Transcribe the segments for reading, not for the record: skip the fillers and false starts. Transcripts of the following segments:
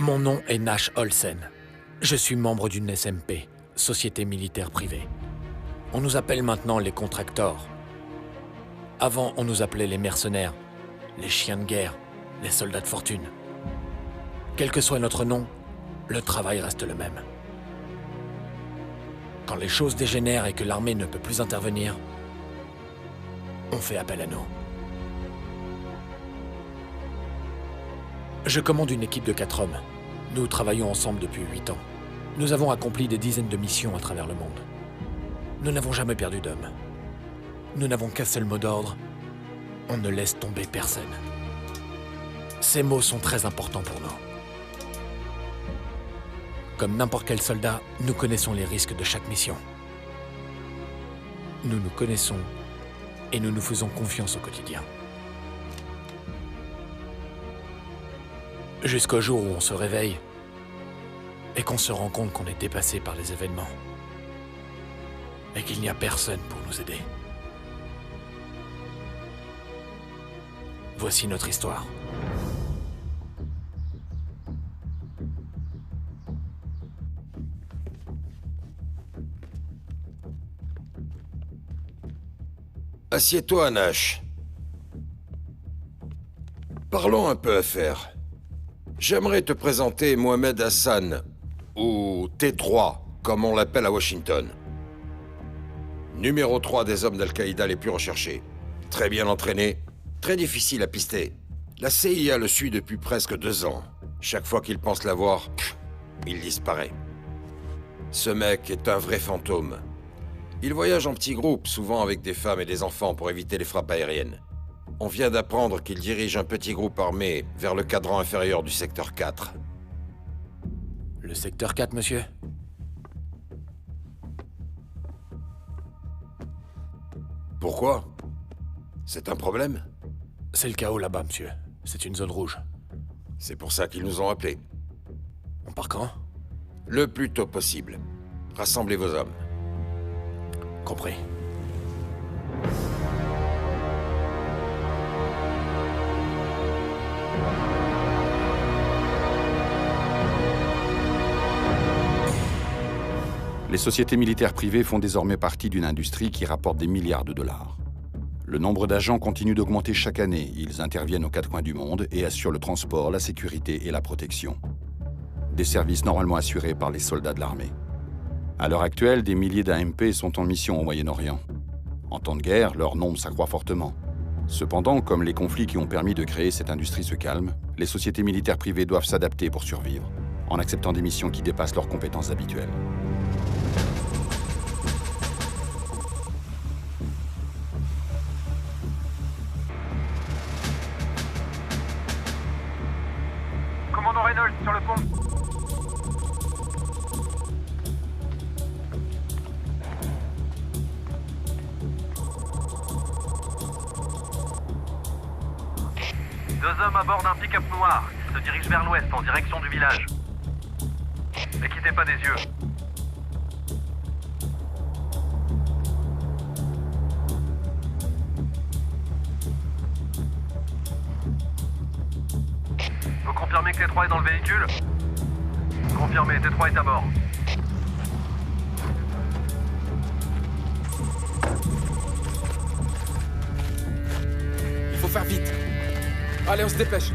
Mon nom est Nash Olsen. Je suis membre d'une SMP, Société Militaire Privée. On nous appelle maintenant les contractors. Avant, on nous appelait les mercenaires, les chiens de guerre, les soldats de fortune. Quel que soit notre nom, le travail reste le même. Quand les choses dégénèrent et que l'armée ne peut plus intervenir, on fait appel à nous. Je commande une équipe de 4 hommes. Nous travaillons ensemble depuis 8 ans. Nous avons accompli des dizaines de missions à travers le monde. Nous n'avons jamais perdu d'hommes. Nous n'avons qu'un seul mot d'ordre. On ne laisse tomber personne. Ces mots sont très importants pour nous. Comme n'importe quel soldat, nous connaissons les risques de chaque mission. Nous nous connaissons et nous nous faisons confiance au quotidien. Jusqu'au jour où on se réveille et qu'on se rend compte qu'on est dépassé par les événements et qu'il n'y a personne pour nous aider. Voici notre histoire. Assieds-toi, Nash. Parlons un peu affaires. J'aimerais te présenter Mohamed Hassan, ou T3, comme on l'appelle à Washington. Numéro 3 des hommes d'Al-Qaïda les plus recherchés. Très bien entraîné, très difficile à pister. La CIA le suit depuis presque 2 ans. Chaque fois qu'il pense l'avoir, il disparaît. Ce mec est un vrai fantôme. Il voyage en petits groupes, souvent avec des femmes et des enfants pour éviter les frappes aériennes. On vient d'apprendre qu'il dirige un petit groupe armé vers le cadran inférieur du secteur 4. Le secteur 4, monsieur? Pourquoi? C'est un problème? C'est le chaos là-bas, monsieur. C'est une zone rouge. C'est pour ça qu'ils nous ont appelés. On part quand? Le plus tôt possible. Rassemblez vos hommes. Compris. Les sociétés militaires privées font désormais partie d'une industrie qui rapporte des milliards de dollars. Le nombre d'agents continue d'augmenter chaque année. Ils interviennent aux 4 coins du monde et assurent le transport, la sécurité et la protection. Des services normalement assurés par les soldats de l'armée. À l'heure actuelle, des milliers d'AMP sont en mission au Moyen-Orient. En temps de guerre, leur nombre s'accroît fortement. Cependant, comme les conflits qui ont permis de créer cette industrie se calment, les sociétés militaires privées doivent s'adapter pour survivre, en acceptant des missions qui dépassent leurs compétences habituelles. Commandant Reynolds, sur le pont. Deux hommes à bord d'un pick-up noir qui se dirigent vers l'ouest en direction du village. Ne quittez pas des yeux. Vous confirmez que T3 est dans le véhicule? Confirmé, T3 est à bord. Il faut faire vite. Allez, on se dépêche.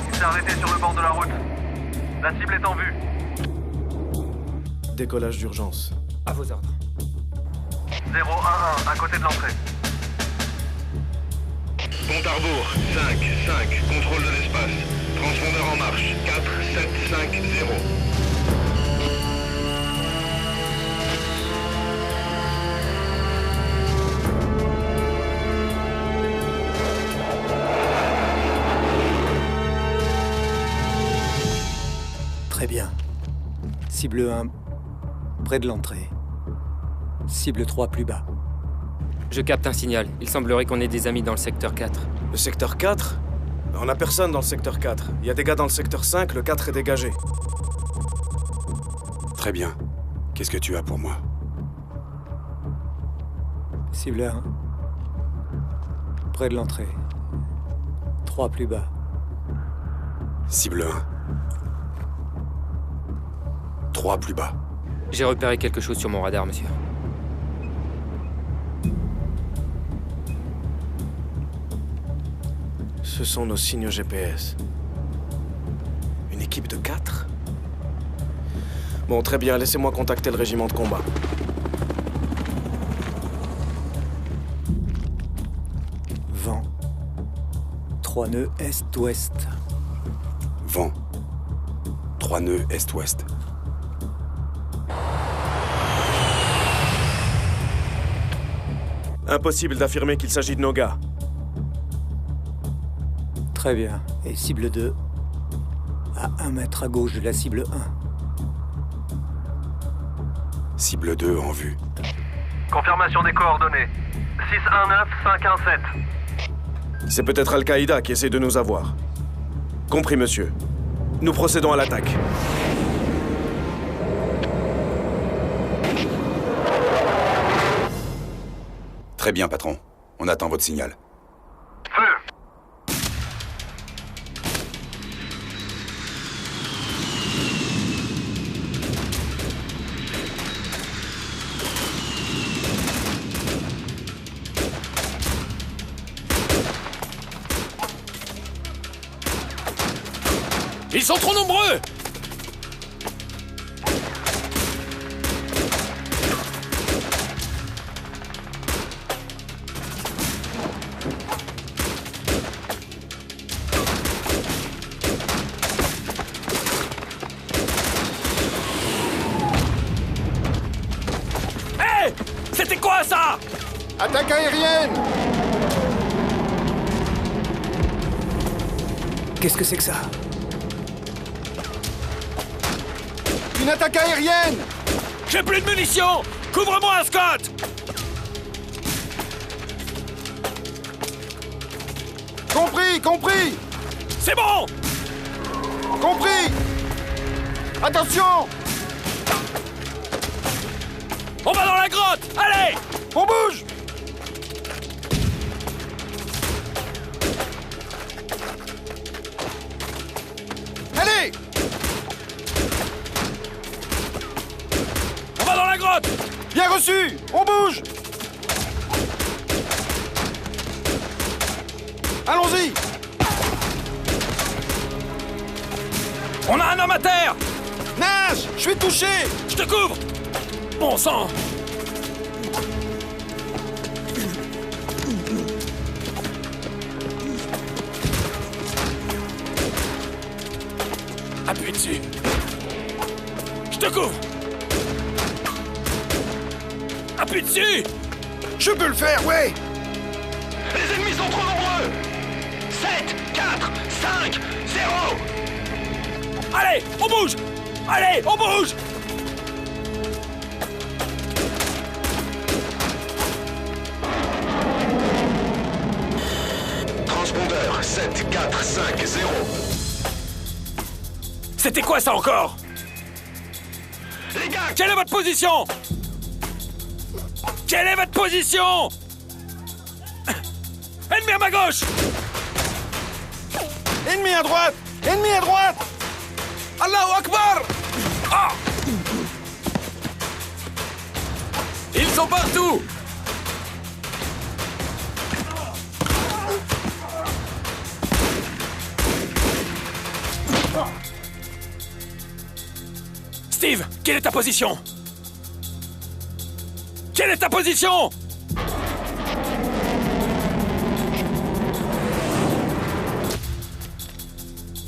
Il s'est arrêté sur le bord de la route. La cible est en vue. Décollage d'urgence. À vos ordres. 011, à côté de l'entrée. Compte à rebours, 5, contrôle de l'espace. Transpondeur en marche, 4, 7, 5, 0. Très bien. Cible 1, près de l'entrée. Cible 3, plus bas. Je capte un signal. Il semblerait qu'on ait des amis dans le secteur 4. Le secteur 4? On a personne dans le secteur 4. Il y a des gars dans le secteur 5, le 4 est dégagé. Très bien. Qu'est-ce que tu as pour moi? Cible 1. Près de l'entrée. 3 plus bas. Cible 1. 3 plus bas. J'ai repéré quelque chose sur mon radar, monsieur. Ce sont nos signaux GPS. Une équipe de 4? Bon, très bien, laissez-moi contacter le régiment de combat. Vent. 3 nœuds est-ouest. Vent. 3 nœuds est-ouest. Impossible d'affirmer qu'il s'agit de nos gars. Très bien. Et cible 2, à 1 mètre à gauche de la cible 1. Cible 2 en vue. Confirmation des coordonnées. 619-517. C'est peut-être Al-Qaïda qui essaie de nous avoir. Compris, monsieur. Nous procédons à l'attaque. Très bien, patron. On attend votre signal. Feu! Ils sont trop nombreux! Hé! C'était quoi ça? Attaque aérienne! Qu'est-ce que c'est que ça? Une attaque aérienne! J'ai plus de munitions! Couvre-moi, Scott! Compris, compris! C'est bon! Compris! Attention! On va dans la grotte! Allez! On bouge! Allez! On va dans la grotte! Bien reçu! On bouge! Allons-y! On a un homme à terre! Nage! Je suis touché! Je te couvre! Bon sang! Appuie dessus! Je te couvre! Appuie dessus! Je peux le faire, ouais! Les ennemis sont trop nombreux. 7, 4, 5, 0. Allez, on bouge! Allez, on bouge! Transpondeur 7, 4, 5, 0. C'était quoi ça encore? Les gars, Quelle est votre position? Quelle est votre position? Ennemi à ma gauche! Ennemi à droite! Ennemi à droite! Allahu Akbar! Ah! Ils sont partout! Steve, quelle est ta position? Quelle est ta position?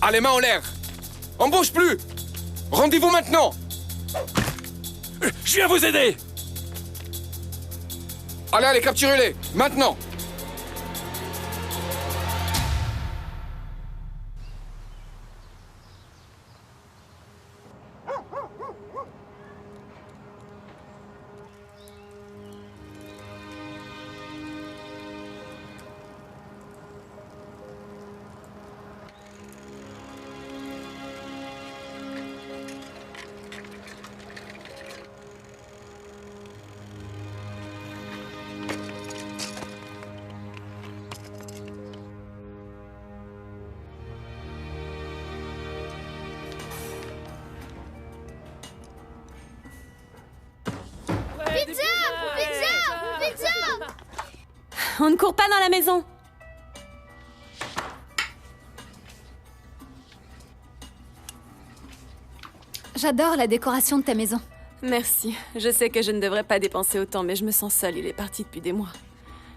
Ah, les mains en l'air! On bouge plus! Rendez-vous maintenant! Je viens vous aider! Allez, capturez-les! Maintenant! On ne court pas dans la maison. J'adore la décoration de ta maison. Merci. Je sais que je ne devrais pas dépenser autant, mais je me sens seule. Il est parti depuis des mois.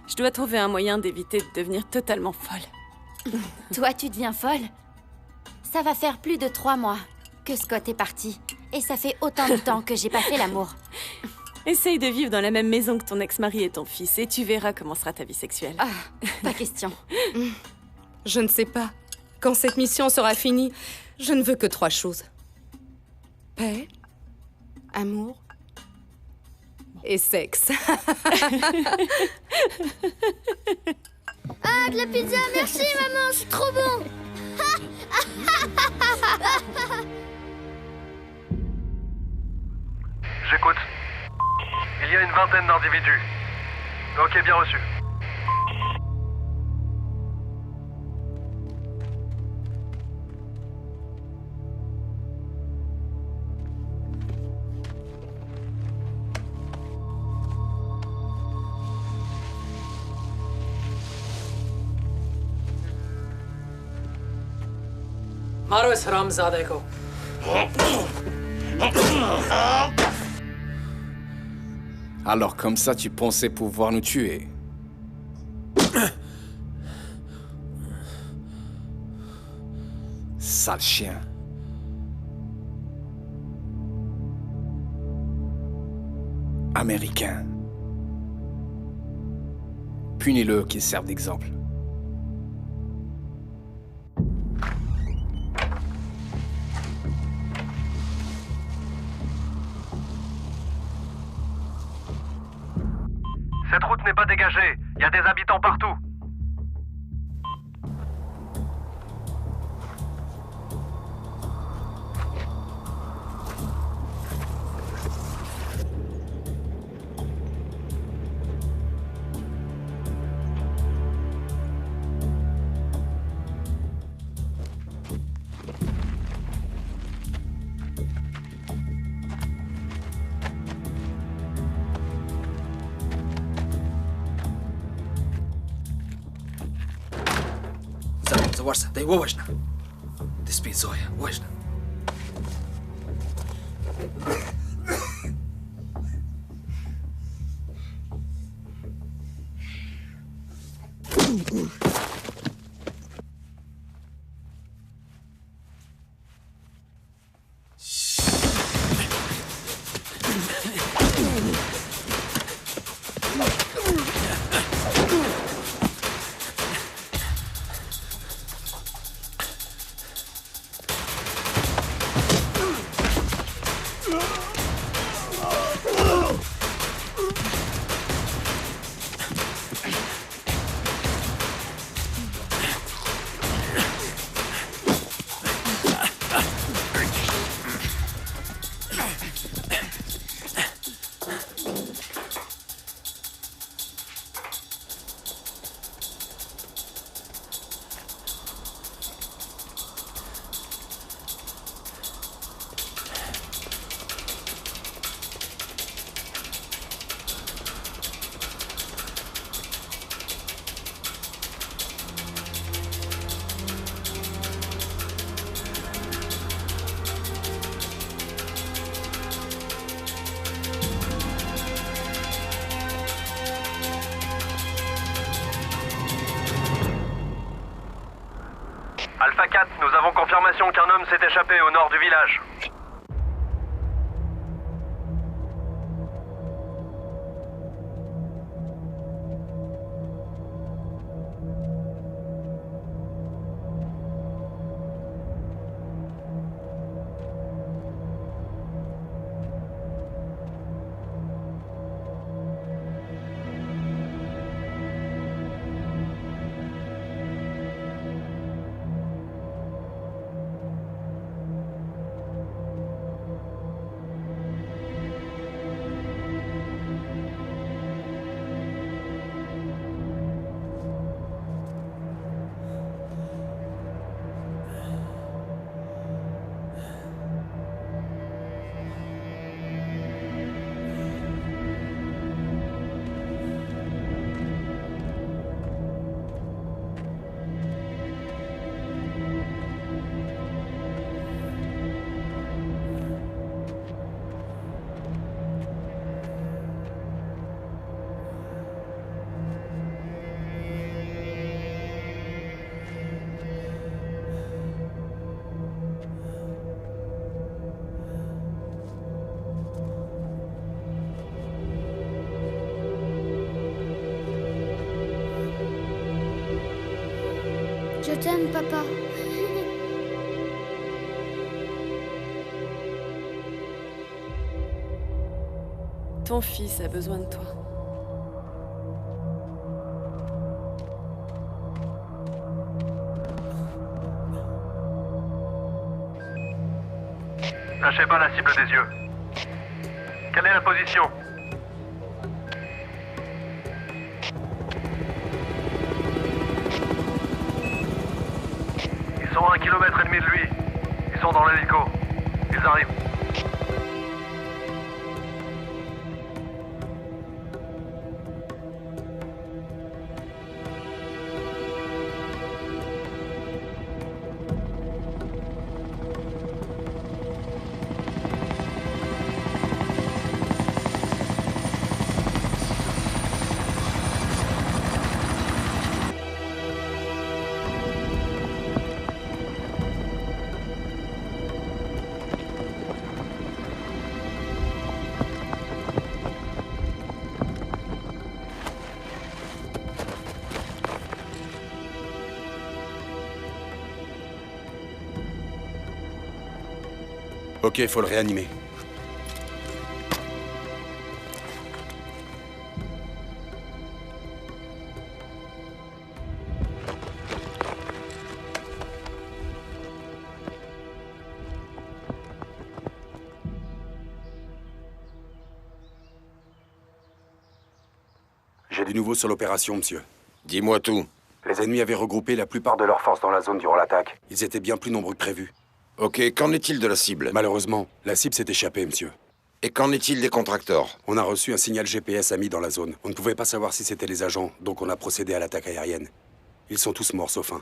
Je dois trouver un moyen d'éviter de devenir totalement folle. Toi, tu deviens folle? Ça va faire plus de 3 mois que Scott est parti. Et ça fait autant de temps que j'ai pas fait l'amour. Essaye de vivre dans la même maison que ton ex-mari et ton fils, et tu verras comment sera ta vie sexuelle. Ah, pas question. Je ne sais pas. Quand cette mission sera finie, je ne veux que 3 choses. Paix, amour et sexe. Ah, de la pizza, merci maman, c'est trop bon. J'écoute. Il y a une vingtaine d'individus. Ok, bien reçu. मारो इस हरामजादे को। Alors comme ça, tu pensais pouvoir nous tuer? Sale chien. Américain. Punis-le qu'il serve d'exemple. Cette route n'est pas dégagée. Il y a des habitants partout. زوارسا دي ووجنا دسبي زويا وجنا Alpha 4, nous avons confirmation qu'un homme s'est échappé au nord du village. t'aime, papa. Ton fils a besoin de toi. Lâchez pas la cible des yeux. Quelle est la position? Ils sont à 1,5 km de lui. Ils sont dans l'hélico. Ils arrivent. Ok, faut le réanimer. J'ai du nouveau sur l'opération, monsieur. Dis-moi tout. Les ennemis avaient regroupé la plupart de leurs forces dans la zone durant l'attaque. Ils étaient bien plus nombreux que prévu. Ok, qu'en est-il de la cible? Malheureusement, la cible s'est échappée, monsieur. Et qu'en est-il des contracteurs? On a reçu un signal GPS ami dans la zone. On ne pouvait pas savoir si c'était les agents, donc on a procédé à l'attaque aérienne. Ils sont tous morts sauf un.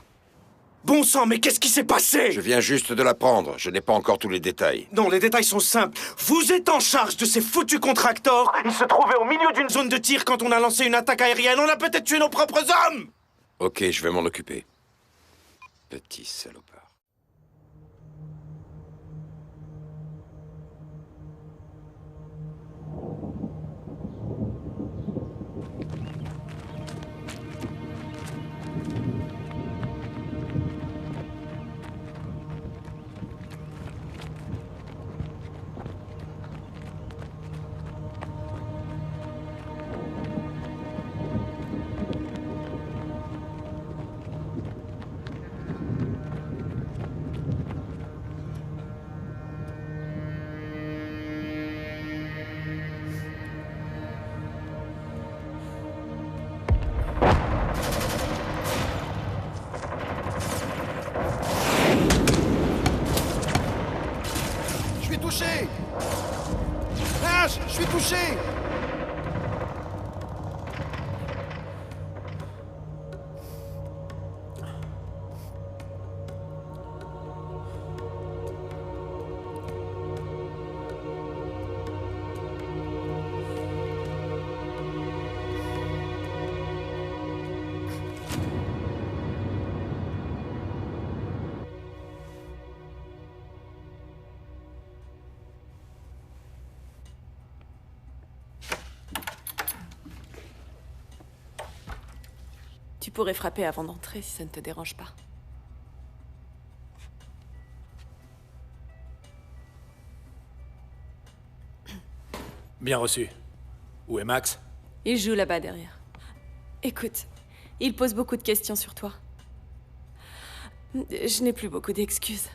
Bon sang, mais qu'est-ce qui s'est passé? Je viens juste de l'apprendre. Je n'ai pas encore tous les détails. Non, les détails sont simples. Vous êtes en charge de ces foutus contracteurs. Ils se trouvaient au milieu d'une zone de tir quand on a lancé une attaque aérienne. On a peut-être tué nos propres hommes! Ok, je vais m'en occuper. Petit salopard. Je suis touché! Tu pourrais frapper avant d'entrer si ça ne te dérange pas. Bien reçu. Où est Max? Il joue là-bas derrière. Écoute, il pose beaucoup de questions sur toi. Je n'ai plus beaucoup d'excuses.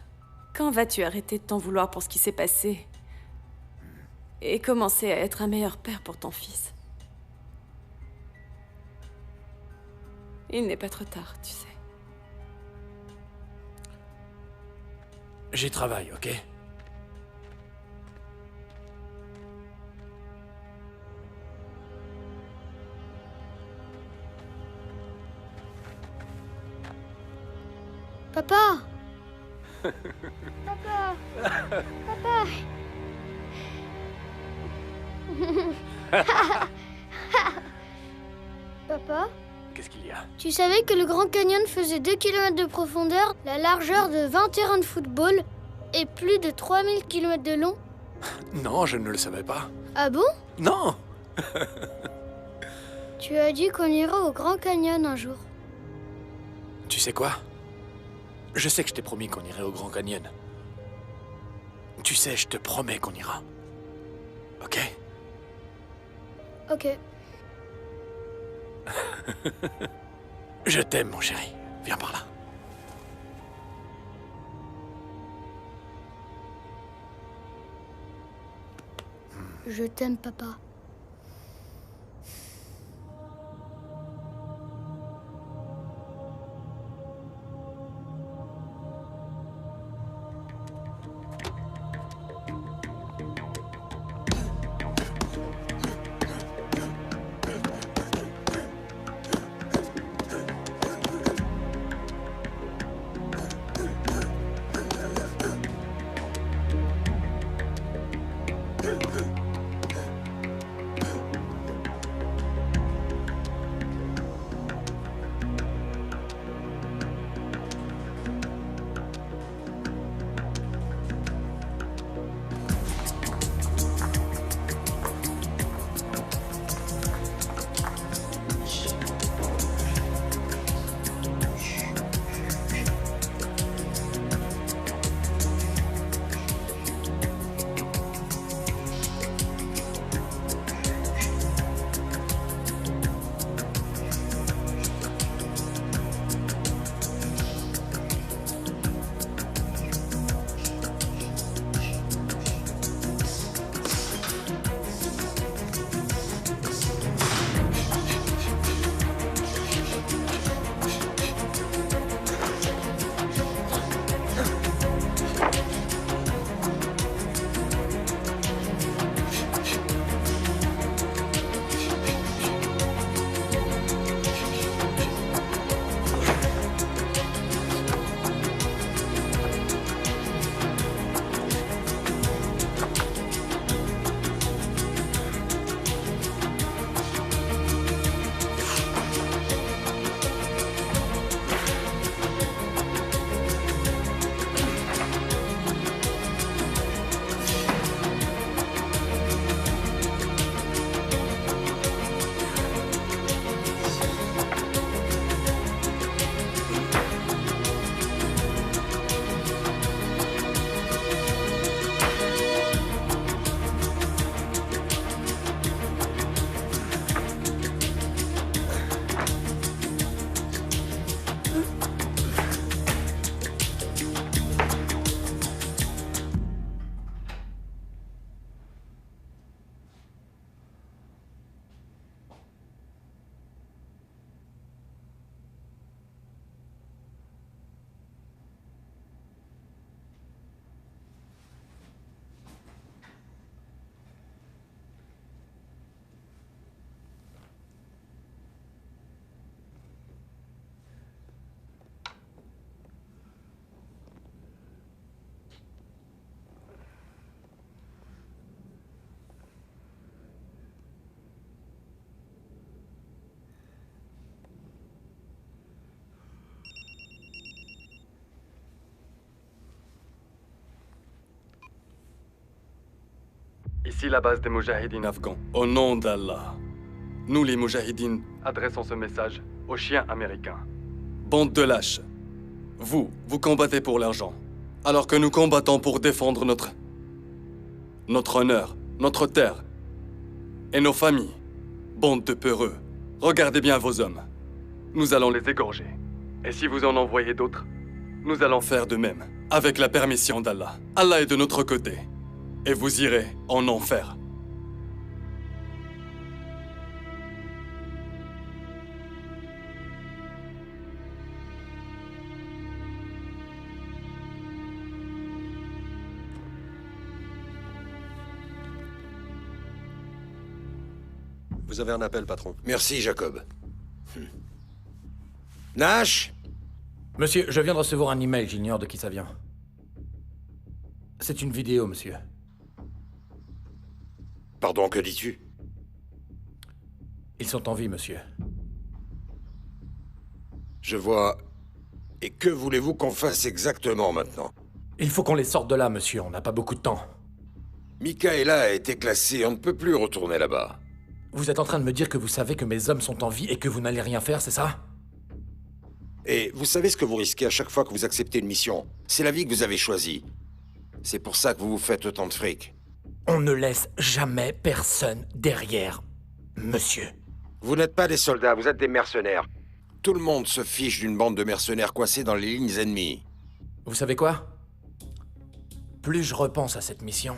Quand vas-tu arrêter de t'en vouloir pour ce qui s'est passé et commencer à être un meilleur père pour ton fils? Il n'est pas trop tard, tu sais. J'y travaille, ok? Papa! Papa! Papa! Papa? Qu'est-ce qu'il y a? Tu savais que le Grand Canyon faisait 2 km de profondeur, la largeur de 20 terrains de football et plus de 3000 km de long? Non, je ne le savais pas. Ah bon? Non! Tu as dit qu'on irait au Grand Canyon un jour. Tu sais quoi? Je sais que je t'ai promis qu'on irait au Grand Canyon. Tu sais, je te promets qu'on ira. Ok? Ok. Je t'aime, mon chéri. Viens par là. Je t'aime, papa. Ici la base des Moujahidines afghans. Au nom d'Allah, nous les Moujahidines adressons ce message aux chiens américains. Bande de lâches, vous combattez pour l'argent, alors que nous combattons pour défendre notre honneur, notre terre et nos familles. Bande de peureux, regardez bien vos hommes. Nous allons les égorger. Et si vous en envoyez d'autres, nous allons faire de même, avec la permission d'Allah. Allah est de notre côté. Et vous irez en enfer. Vous avez un appel, patron. Merci, Jacob. Nash? Monsieur, je viens de recevoir un email, j'ignore de qui ça vient. C'est une vidéo, monsieur. Pardon, que dis-tu? Ils sont en vie, monsieur. Je vois. Et que voulez-vous qu'on fasse exactement maintenant? Il faut qu'on les sorte de là, monsieur, on n'a pas beaucoup de temps. Michaela a été classée, on ne peut plus retourner là-bas. Vous êtes en train de me dire que vous savez que mes hommes sont en vie et que vous n'allez rien faire, c'est ça? Et vous savez ce que vous risquez à chaque fois que vous acceptez une mission. C'est la vie que vous avez choisie. C'est pour ça que vous vous faites autant de fric. On ne laisse jamais personne derrière, monsieur. Vous n'êtes pas des soldats, vous êtes des mercenaires. Tout le monde se fiche d'une bande de mercenaires coincés dans les lignes ennemies. Vous savez quoi? Plus je repense à cette mission,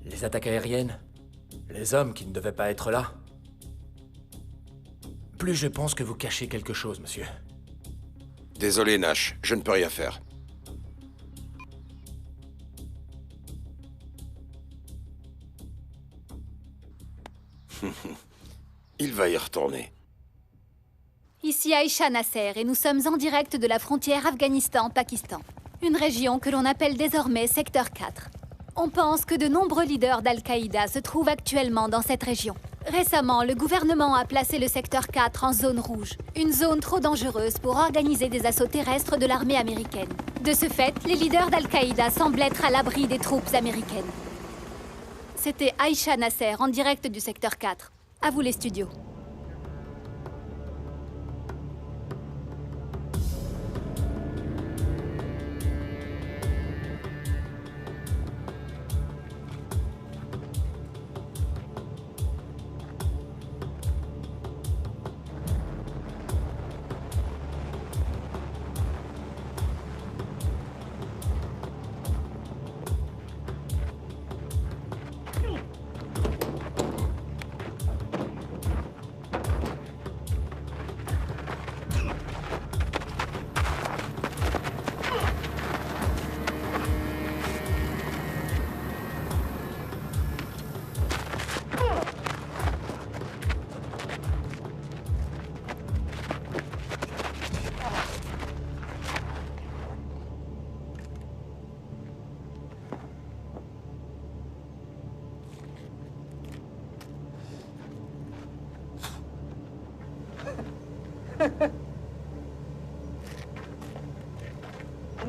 les attaques aériennes, les hommes qui ne devaient pas être là, plus je pense que vous cachez quelque chose, monsieur. Désolé, Nash, je ne peux rien faire. Il va y retourner. Ici Aïcha Nasser et nous sommes en direct de la frontière Afghanistan-Pakistan. Une région que l'on appelle désormais Secteur 4. On pense que de nombreux leaders d'Al-Qaïda se trouvent actuellement dans cette région. Récemment, le gouvernement a placé le Secteur 4 en zone rouge. Une zone trop dangereuse pour organiser des assauts terrestres de l'armée américaine. De ce fait, les leaders d'Al-Qaïda semblent être à l'abri des troupes américaines. C'était Aïcha Nasser en direct du Secteur 4. À vous les studios.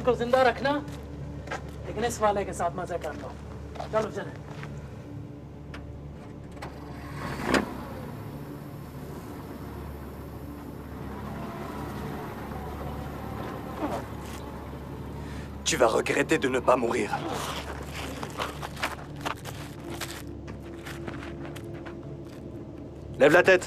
उनको जिंदा रखना लेकिन इस वाले के साथ मजा करता हूँ चलो चले Tu vas regretter de ne pas mourir. Lève la tête.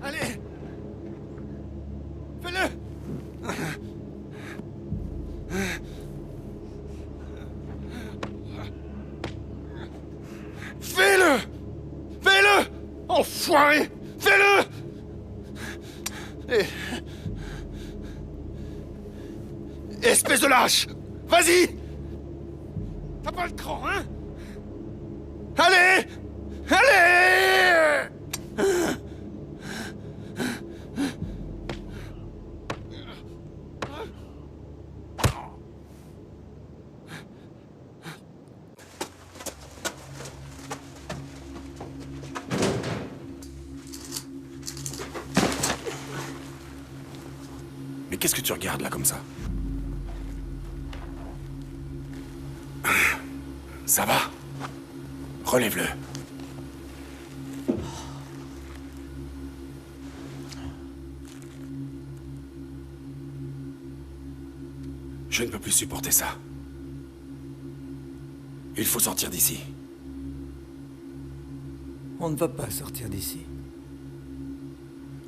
Allez! Fais-le! Fais-le! Fais-le! Enfoiré! Fais-le! Espèce de lâche! Vas-y! T'as pas le cran, hein? Allez! Allez! Mais qu'est-ce que tu regardes là comme ça? Ça va? Relève-le. Je ne peux plus supporter ça. Il faut sortir d'ici. On ne va pas sortir d'ici.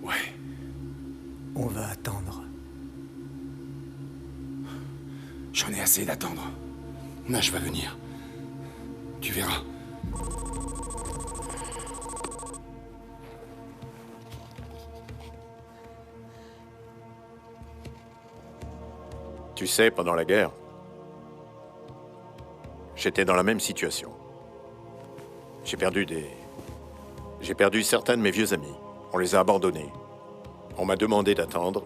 Ouais. On va attendre. J'en ai assez d'attendre. Nash va venir. Tu verras. Tu sais, pendant la guerre, j'étais dans la même situation. J'ai perdu certains de mes vieux amis. On les a abandonnés. On m'a demandé d'attendre.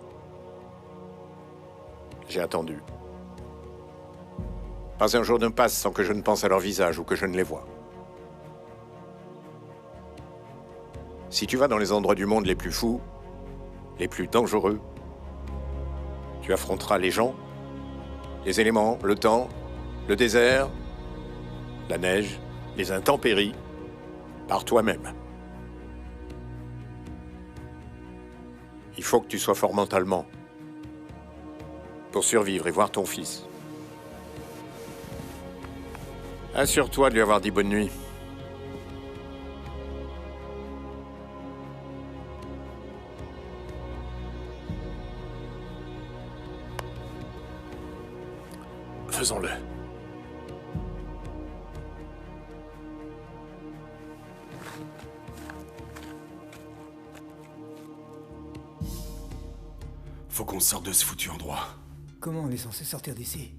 J'ai attendu. Pas un jour ne passe sans que je ne pense à leur visage ou que je ne les vois. Si tu vas dans les endroits du monde les plus fous, les plus dangereux, Tu affronteras les gens, les éléments, le temps, le désert, la neige, les intempéries, par toi-même. Il faut que tu sois fort mentalement pour survivre et voir ton fils. Assure-toi de lui avoir dit bonne nuit. Faisons-le. Faut qu'on sorte de ce foutu endroit. Comment on est censé sortir d'ici?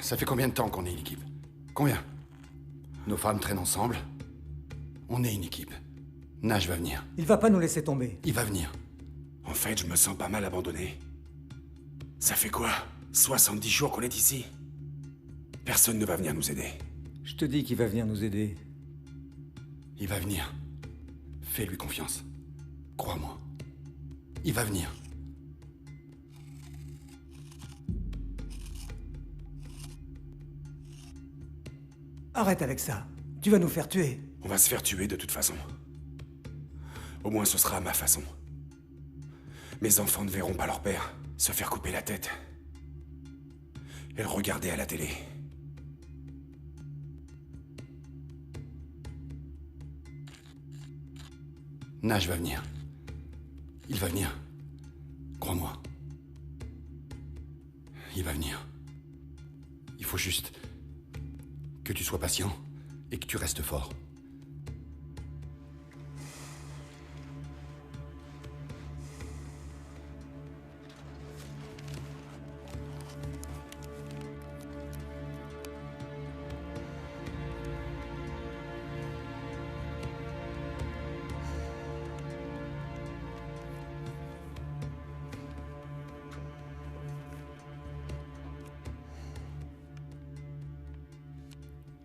Ça fait combien de temps qu'on est une équipe? Combien? Nos femmes traînent ensemble. On est une équipe. Nash va venir. Il va pas nous laisser tomber. Il va venir. En fait, je me sens pas mal abandonné. Ça fait quoi? 70 jours qu'on est ici. Personne ne va venir nous aider. Je te dis qu'il va venir nous aider. Il va venir. Fais-lui confiance. Crois-moi. Il va venir. Arrête avec ça. Tu vas nous faire tuer. On va se faire tuer de toute façon. Au moins ce sera à ma façon. Mes enfants ne verront pas leur père se faire couper la tête et le regarder à la télé. Nash va venir. Il va venir. Crois-moi. Il va venir. Il faut juste que tu sois patient et que tu restes fort.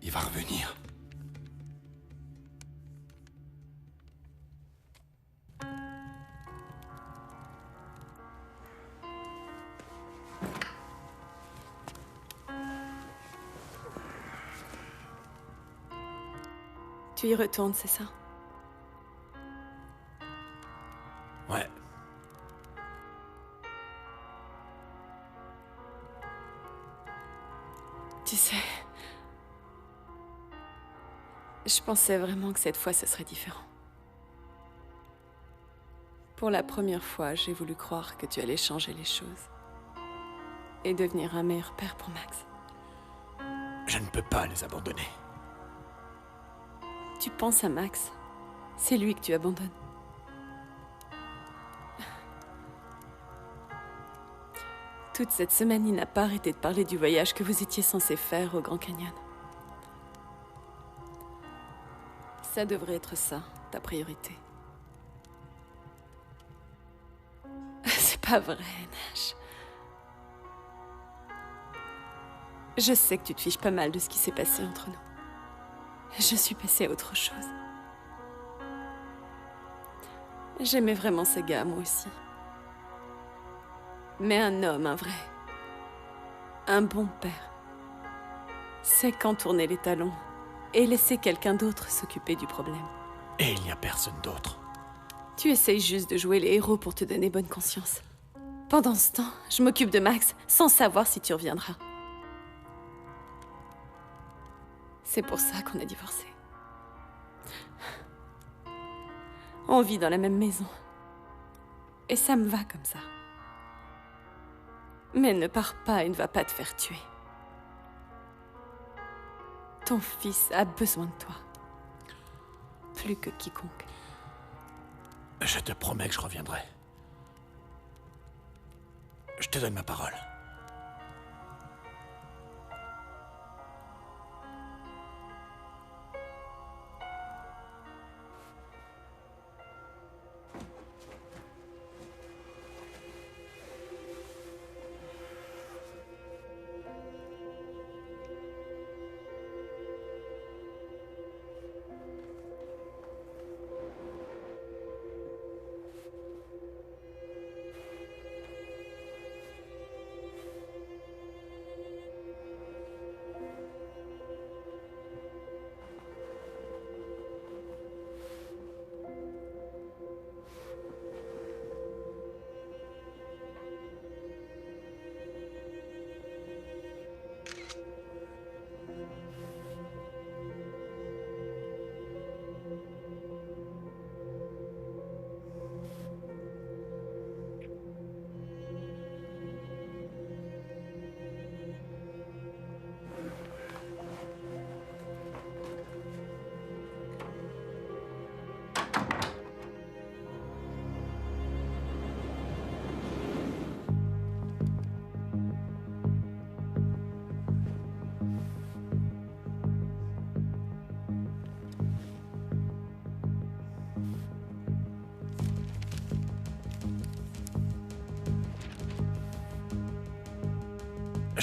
Il va revenir. Tu y retournes, c'est ça? Ouais. Tu sais... Je pensais vraiment que cette fois, ce serait différent. Pour la première fois, j'ai voulu croire que tu allais changer les choses. Et devenir un meilleur père pour Max. Je ne peux pas les abandonner. Tu penses à Max. C'est lui que tu abandonnes. Toute cette semaine, il n'a pas arrêté de parler du voyage que vous étiez censé faire au Grand Canyon. Ça devrait être ça, ta priorité. C'est pas vrai, Nash. Je sais que tu te fiches pas mal de ce qui s'est passé entre nous. Je suis passée à autre chose. J'aimais vraiment ce gars, moi aussi. Mais un homme, un vrai. Un bon père. C'est quand tourner les talons et laisser quelqu'un d'autre s'occuper du problème. Et il n'y a personne d'autre. Tu essayes juste de jouer les héros pour te donner bonne conscience. Pendant ce temps, je m'occupe de Max sans savoir si tu reviendras. C'est pour ça qu'on a divorcé. On vit dans la même maison. Et ça me va comme ça. Mais ne pars pas et ne va pas te faire tuer. Ton fils a besoin de toi. Plus que quiconque. Je te promets que je reviendrai. Je te donne ma parole.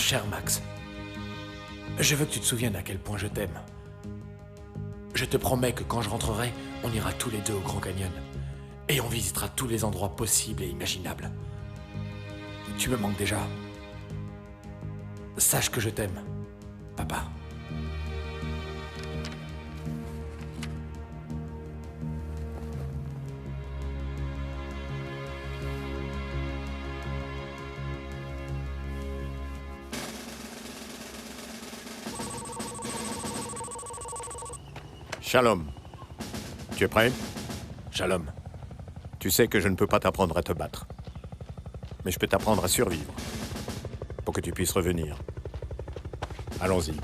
cher Max, je veux que tu te souviennes à quel point je t'aime. Je te promets que quand je rentrerai, on ira tous les deux au Grand Canyon. Et on visitera tous les endroits possibles et imaginables. Tu me manques déjà. Sache que je t'aime, papa. Shalom. Tu es prêt? Shalom. Tu sais que je ne peux pas t'apprendre à te battre. Mais je peux t'apprendre à survivre. Pour que tu puisses revenir. Allons-y.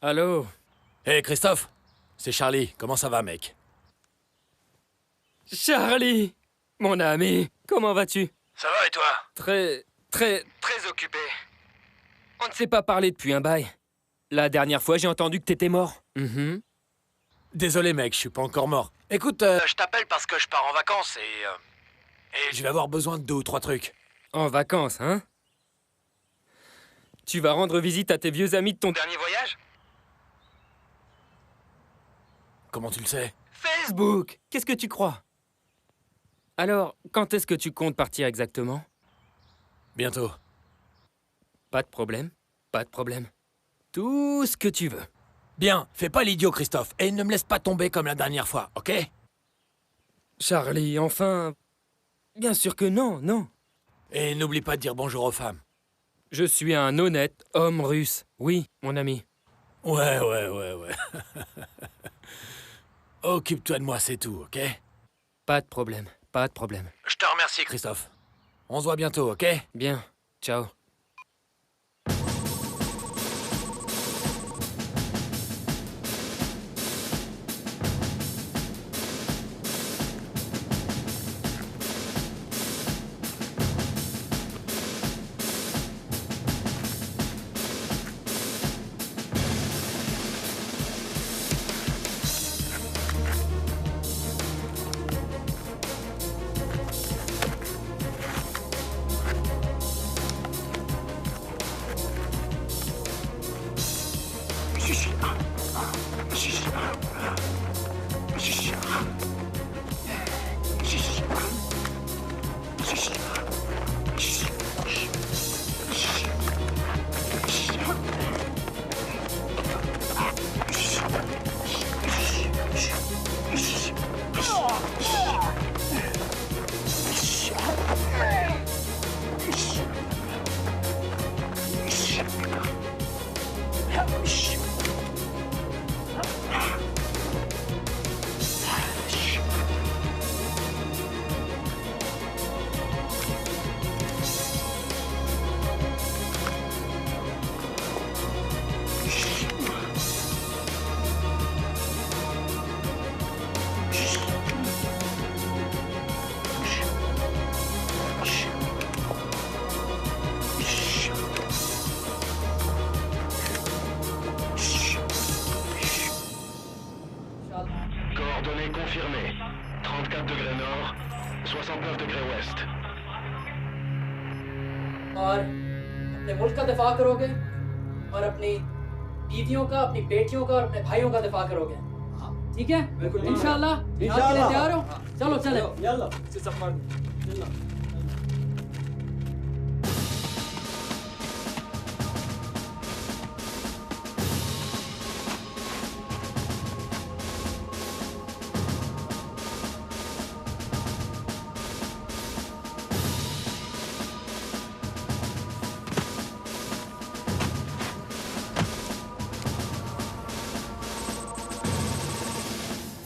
Allô? Hé, Christophe? C'est Charlie. Comment ça va, mec? Charlie! Mon ami, comment vas-tu? Ça va et toi? Très occupé. On ne s'est pas parlé depuis un bail. La dernière fois, j'ai entendu que t'étais mort. Désolé, mec, je suis pas encore mort. Écoute, je t'appelle parce que je pars en vacances et je vais avoir besoin de 2 ou 3 trucs. En vacances, hein? Tu vas rendre visite à tes vieux amis de ton dernier voyage? Comment tu le sais? Facebook! Qu'est-ce que tu crois? Alors, quand est-ce que tu comptes partir exactement? Bientôt. Pas de problème, pas de problème. Tout ce que tu veux. Bien, fais pas l'idiot, Christophe, et ne me laisse pas tomber comme la dernière fois, ok? Charlie, enfin... Bien sûr que non, non. Et n'oublie pas de dire bonjour aux femmes. Je suis un honnête homme russe. Oui, mon ami. Ouais. Occupe-toi de moi, c'est tout, ok? Pas de problème, pas de problème. Je te remercie, Christophe. On se voit bientôt, ok? Bien, ciao. confirmé. 34 degrés nord, 69 degrés ouest. और अपने मुल्क का दिफा करोगे और अपनी बीवियों का, अपनी बेटियों का और अपने भाइयों का दिफा करोगे। ठीक है? बिल्कुल। इंशाल्लाह। जिहाद के लिए तैयार हो? चलो चले। Yalla.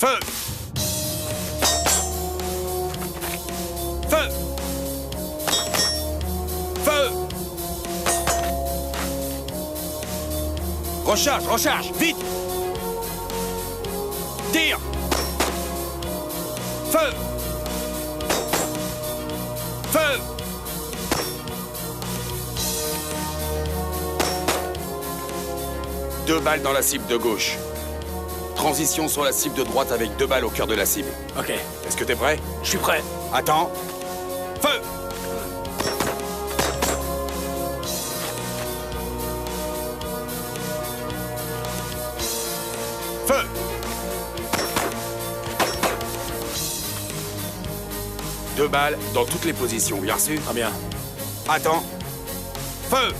Feu! Feu! Feu! Recharge, recharge, vite! Tire! Feu! Feu! Deux balles dans la cible de gauche. Transition sur la cible de droite avec 2 balles au cœur de la cible. Ok. Est-ce que t'es prêt? Je suis prêt. Attends. Feu! Feu! Deux balles dans toutes les positions, bien sûr. Très bien. Attends. Feu!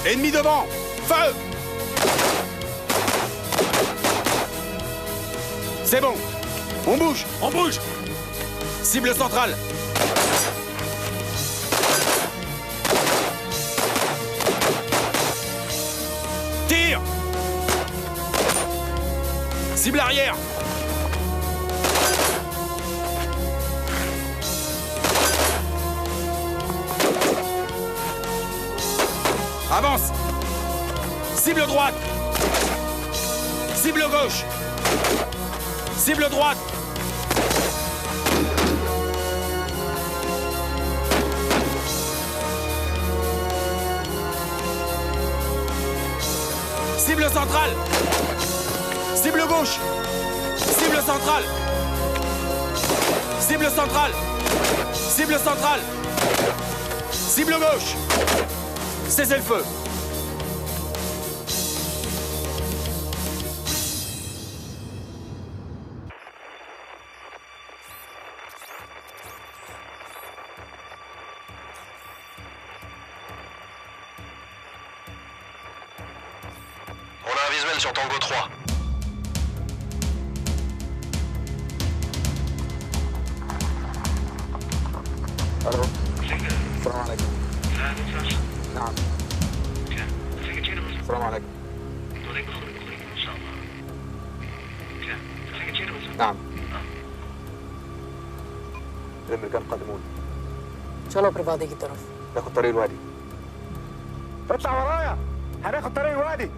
Ennemi devant! Feu! C'est bon! On bouge! On bouge! Cible centrale! Tire! Cible arrière! Avance! Cible droite! Cible gauche! Cible droite! Cible centrale! Cible gauche! Cible centrale! Cible centrale! Cible centrale! Cible gauche! Cessez le feu! On a un visuel sur Tango 3. الو السلام عليكم. نعم. السلام عليكم. نعم. الامريكان قادمون. चलो प्रभादी की तरफ। ناخد طريق الوادي. اطلع ورايا. هناخد طريق الوادي.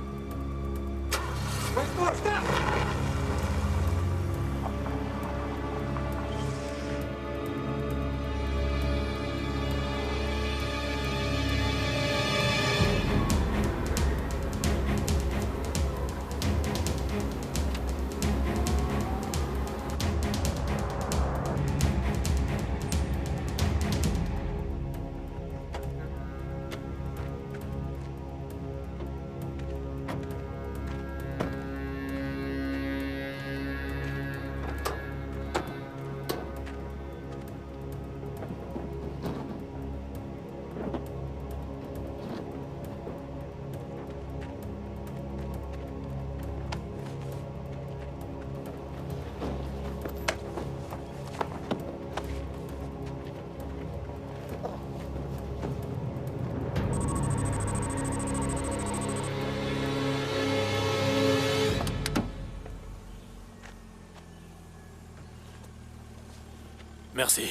Merci.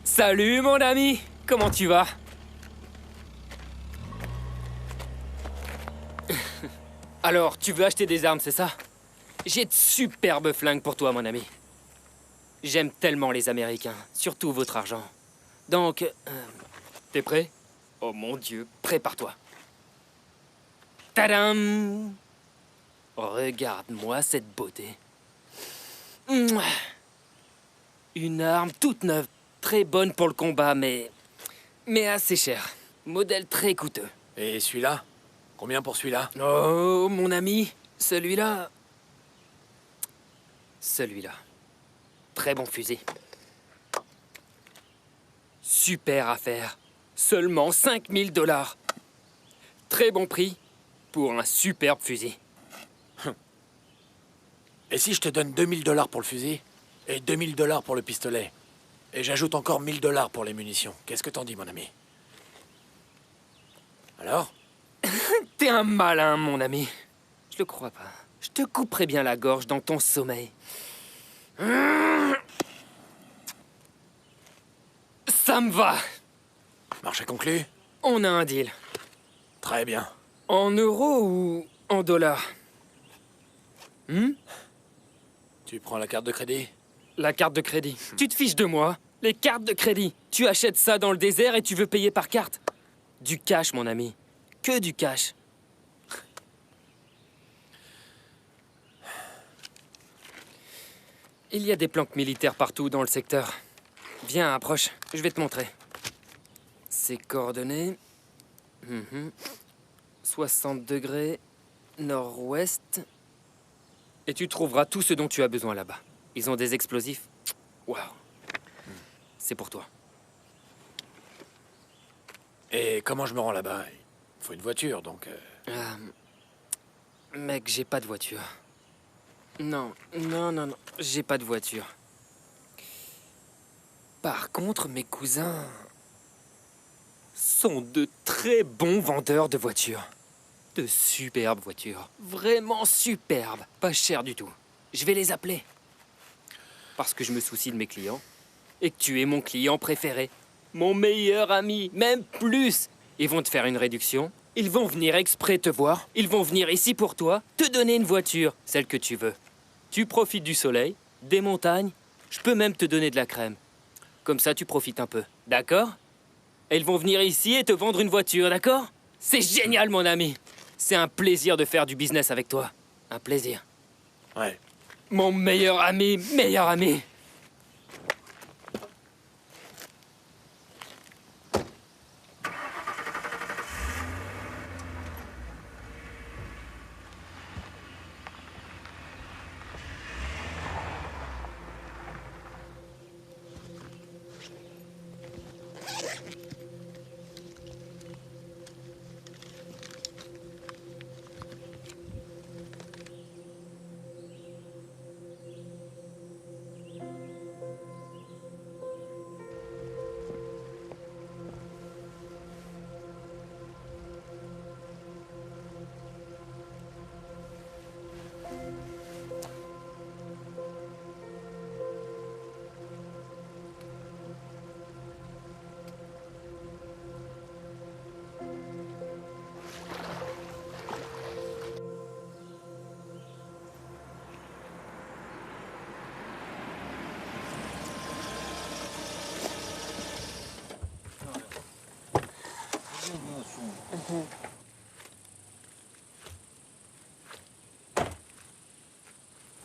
Salut mon ami, comment tu vas? Alors, tu veux acheter des armes, c'est ça? J'ai de superbes flingues pour toi, mon ami. J'aime tellement les Américains, surtout votre argent. Donc, t'es prêt? Oh mon Dieu, prépare-toi. Tadam! Regarde-moi cette beauté. Mouah. Une arme toute neuve, très bonne pour le combat, mais assez chère. Modèle très coûteux. Et celui-là? Combien pour celui-là? Oh, mon ami, celui-là... Très bon fusil. Super affaire. Seulement 5000 $. Très bon prix pour un superbe fusil. Et si je te donne 2000 $ pour le fusil et 2000 $ pour le pistolet? Et j'ajoute encore 1000 $ pour les munitions. Qu'est-ce que t'en dis, mon ami? Alors? T'es un malin, mon ami. Je le crois pas. Je te couperai bien la gorge dans ton sommeil. Ça me va. Marché conclu? On a un deal. Très bien. En euros ou en dollars? Tu prends la carte de crédit? La carte de crédit. Tu te fiches de moi? Les cartes de crédit. Tu achètes ça dans le désert et tu veux payer par carte? Du cash, mon ami. Que du cash. Il y a des planques militaires partout dans le secteur. Viens, approche. Je vais te montrer. Ces coordonnées... 60 degrés, nord-ouest... Et tu trouveras tout ce dont tu as besoin là-bas. Ils ont des explosifs. Waouh. C'est pour toi. Et comment je me rends là-bas? Il faut une voiture, donc... Mec, j'ai pas de voiture. Non, j'ai pas de voiture. Par contre, mes cousins... sont de très bons vendeurs de voitures. De superbes voitures. Vraiment superbes. Pas cher du tout. Je vais les appeler. Parce que je me soucie de mes clients. Et que tu es mon client préféré. Mon meilleur ami. Même plus. Ils vont te faire une réduction. Ils vont venir exprès te voir. Ils vont venir ici pour toi. Te donner une voiture. Celle que tu veux. Tu profites du soleil. Des montagnes. Je peux même te donner de la crème. Comme ça, tu profites un peu. D'accord? Et ils vont venir ici et te vendre une voiture, d'accord? C'est génial, mon ami. C'est un plaisir de faire du business avec toi. Un plaisir. Ouais. Mon meilleur ami, meilleur ami.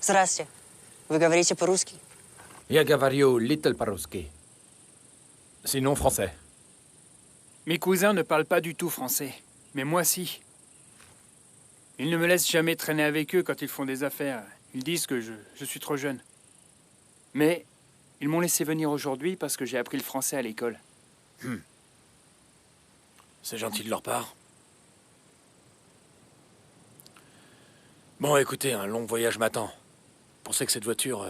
Здравствуйте. Вы говорите по-русски? Я говорю little по-русски. Sinon français. Mes cousins ne parlent pas du tout français, mais moi si. Ils ne me laissent jamais traîner avec eux quand ils font des affaires. Ils disent que je suis trop jeune. Mais ils m'ont laissé venir aujourd'hui parce que j'ai appris le français à l'école. C'est gentil de leur part. Bon, écoutez, un long voyage m'attend. Vous pensez que cette voiture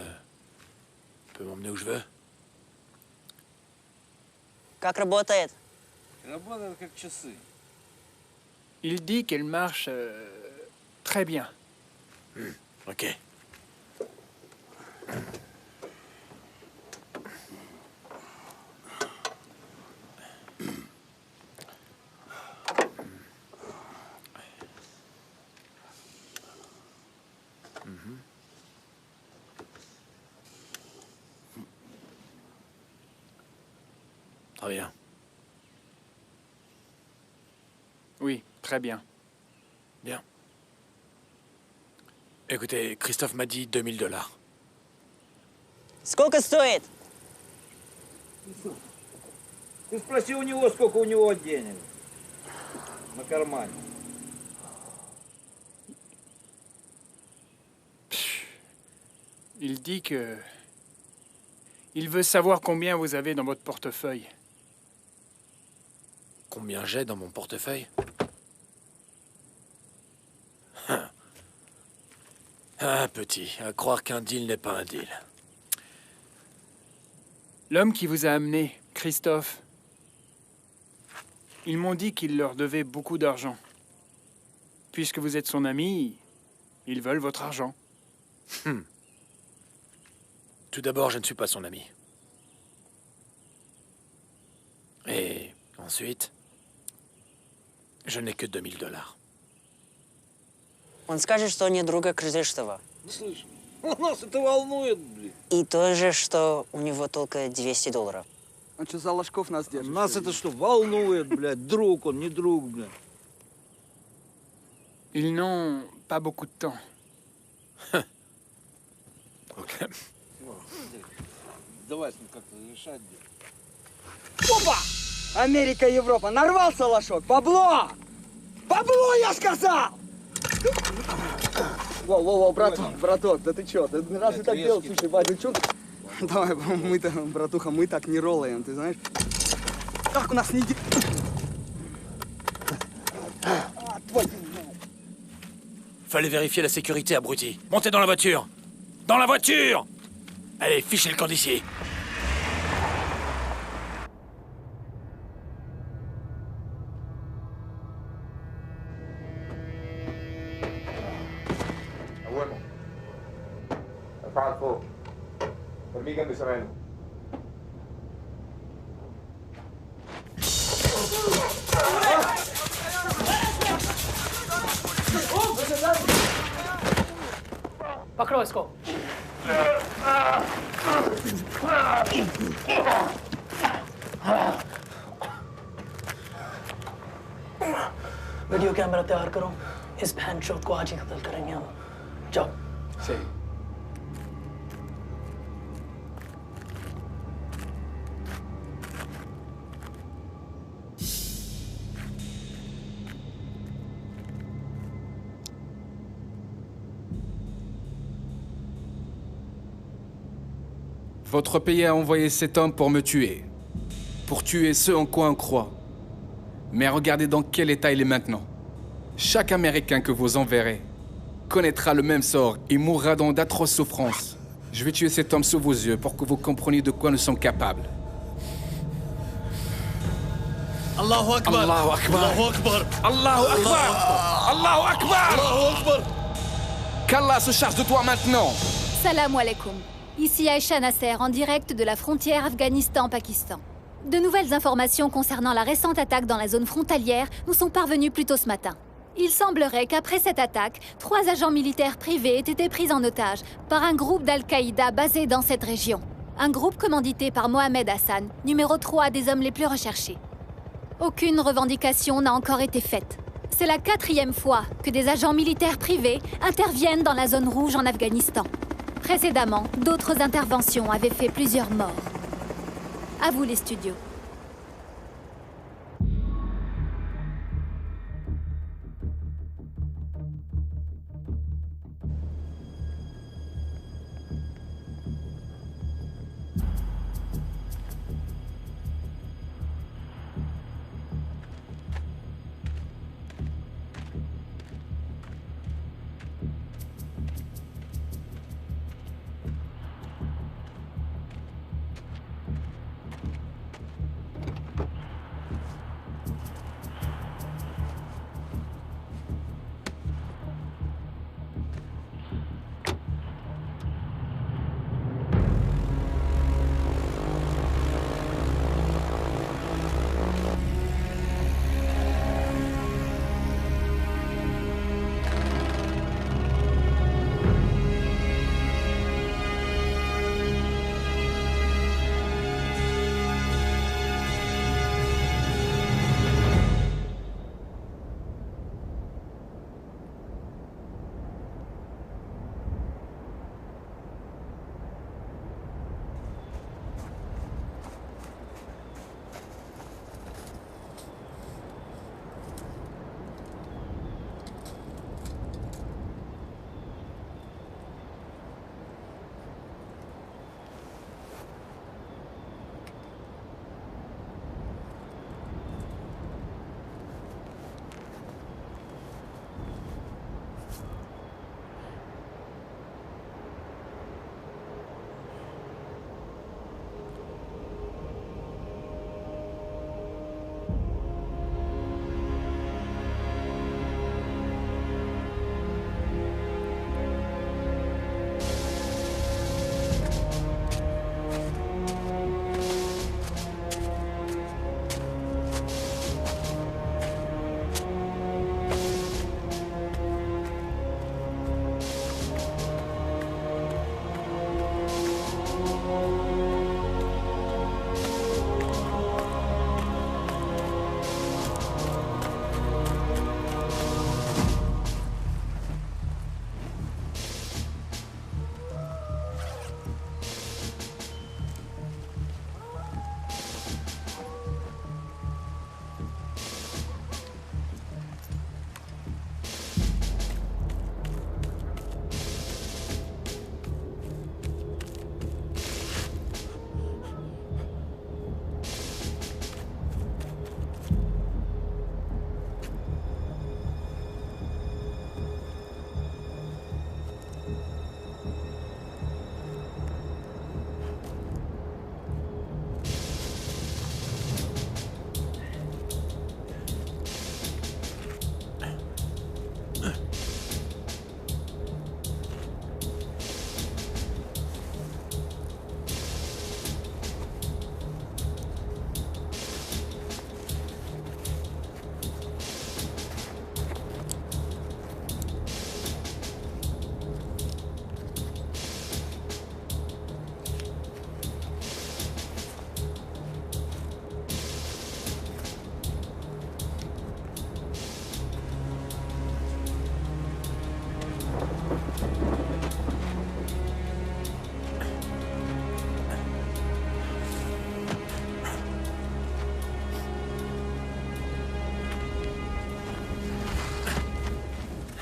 peut m'emmener où je veux? Как работает? Работает как часы. Il dit qu'elle marche très bien. Ok. Très bien. Oui, très bien. Bien. Écoutez, Christophe m'a dit $2000. Сколько стоит? Ты спроси у него, сколько у него денег на кармане. Il dit que... Il veut savoir combien vous avez dans votre portefeuille. Combien j'ai dans mon portefeuille? Ah, petit, à croire qu'un deal n'est pas un deal. L'homme qui vous a amené, Christophe, ils m'ont dit qu'il leur devait beaucoup d'argent. Puisque vous êtes son ami, ils veulent votre argent. Tout d'abord, je ne suis pas son ami. Et ensuite, je n'ai que $2000. Он скажет, что не друга Крыжистова. Слышь, нас это волнует, блин. И тоже, что у него только $200. А что за ложков нас держит? Нас это что, волнует, блядь? Друг он, не друг, блядь. Ils n'ont pas beaucoup de temps. Ok. Давай с ним как-то решать. Опа! Америка, Европа. Нарвался лошок. Бабло! Бабло, я сказал! Воу, браток, да ты чё? Ты раз ты так делал, слушай, бать, ну чё? Давай, мы-то, братуха, мы так не роллаем, ты знаешь? Как у нас не... Fallait vérifier la sécurité, abruti. Montez dans la voiture! Dans la voiture! Allez, fichez le camp d'ici. ارفع لفوق ارميه جنب سمانه पकड़ो इसको video camera तैयार करो इस बहन चौथ को आज ही कत्ल करेंगे हम जाओ सही Votre pays a envoyé cet homme pour me tuer. Pour tuer ceux en quoi on croit. Mais regardez dans quel état il est maintenant. Chaque Américain que vous enverrez connaîtra le même sort et mourra dans d'atroces souffrances. Je vais tuer cet homme sous vos yeux pour que vous compreniez de quoi nous sommes capables. Allahu Akbar! Allahu Akbar! Allahu Akbar! Allahu Akbar! Allahu Akbar! Allahu Akbar! Qu'Allah se charge de toi maintenant! Salam alaikum. Ici Aïcha Nasser, en direct de la frontière Afghanistan-Pakistan. De nouvelles informations concernant la récente attaque dans la zone frontalière nous sont parvenues plus tôt ce matin. Il semblerait qu'après cette attaque, 3 agents militaires privés aient été pris en otage par un groupe d'Al-Qaïda basé dans cette région. Un groupe commandité par Mohamed Hassan, numéro 3 des hommes les plus recherchés. Aucune revendication n'a encore été faite. C'est la 4e fois que des agents militaires privés interviennent dans la zone rouge en Afghanistan. Précédemment, d'autres interventions avaient fait plusieurs morts. À vous les studios.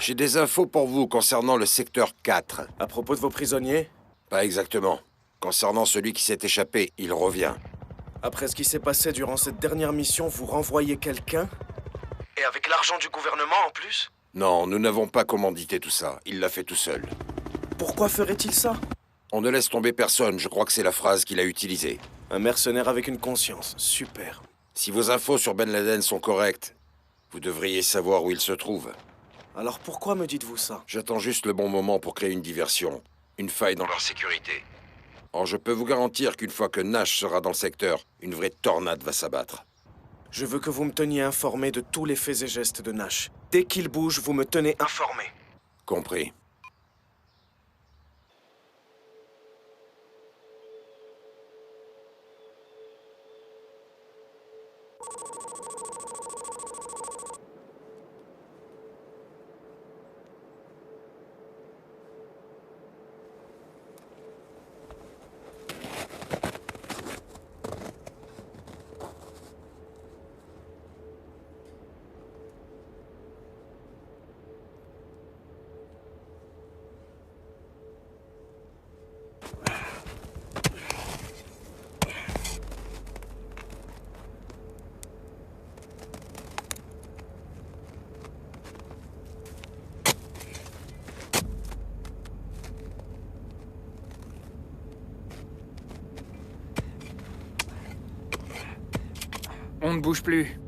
J'ai des infos pour vous concernant le secteur 4. À propos de vos prisonniers? Pas exactement. Concernant celui qui s'est échappé, il revient. Après ce qui s'est passé durant cette dernière mission, vous renvoyez quelqu'un? Et avec l'argent du gouvernement en plus? Non, nous n'avons pas commandité tout ça. Il l'a fait tout seul. Pourquoi ferait-il ça? On ne laisse tomber personne, je crois que c'est la phrase qu'il a utilisée. Un mercenaire avec une conscience, super. Si vos infos sur Ben Laden sont correctes, vous devriez savoir où il se trouve. Alors pourquoi me dites-vous ça? J'attends juste le bon moment pour créer une diversion, une faille dans leur sécurité. Or, je peux vous garantir qu'une fois que Nash sera dans le secteur, une vraie tornade va s'abattre. Je veux que vous me teniez informé de tous les faits et gestes de Nash. Dès qu'il bouge, vous me tenez informé. Compris. On ne bouge plus.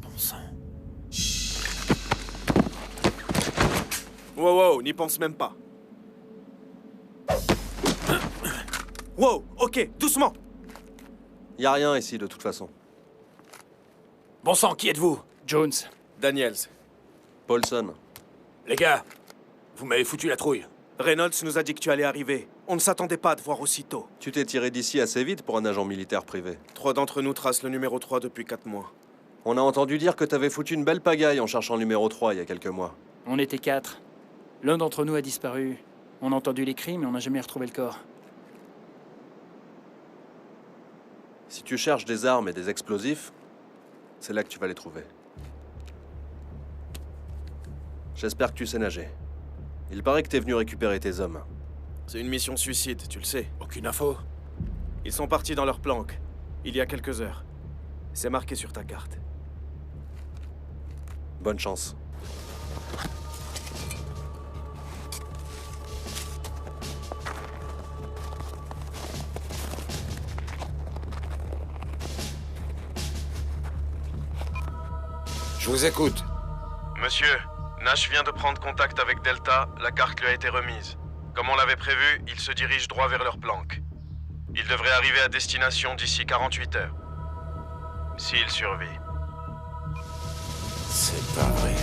Bon sang. Wow, wow, n'y pense même pas. Wow, ok, doucement. Y a rien ici, de toute façon. Bon sang, qui êtes-vous? Jones. Daniels. Paulson. Les gars, vous m'avez foutu la trouille. Reynolds nous a dit que tu allais arriver. On ne s'attendait pas à te voir aussitôt. Tu t'es tiré d'ici assez vite pour un agent militaire privé. 3 d'entre nous tracent le numéro 3 depuis 4 mois. On a entendu dire que t'avais foutu une belle pagaille en cherchant le numéro 3 il y a quelques mois. On était 4. L'un d'entre nous a disparu. On a entendu les cris, mais on n'a jamais retrouvé le corps. Si tu cherches des armes et des explosifs, c'est là que tu vas les trouver. J'espère que tu sais nager. Il paraît que t'es venu récupérer tes hommes. C'est une mission suicide, tu le sais. Aucune info. Ils sont partis dans leur planque, il y a quelques heures. C'est marqué sur ta carte. Bonne chance. Je vous écoute. Monsieur, Nash vient de prendre contact avec Delta, la carte lui a été remise. Comme on l'avait prévu, il se dirige droit vers leur planque. Il devrait arriver à destination d'ici 48 heures. S'il survit. C'est pas vrai.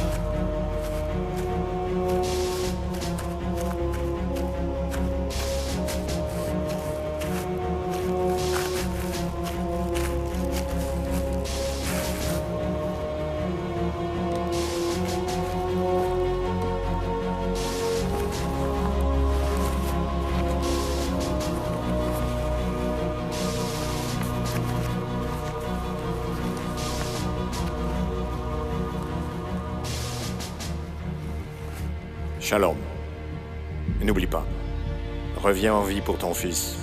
Shalom. N'oublie pas, reviens en vie pour ton fils.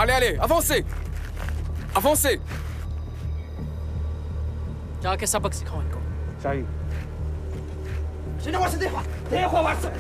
Allez, allez, avancez! Avancez! जाके सबक सिखाओ इनको सही شنو واسه ديخوا واسه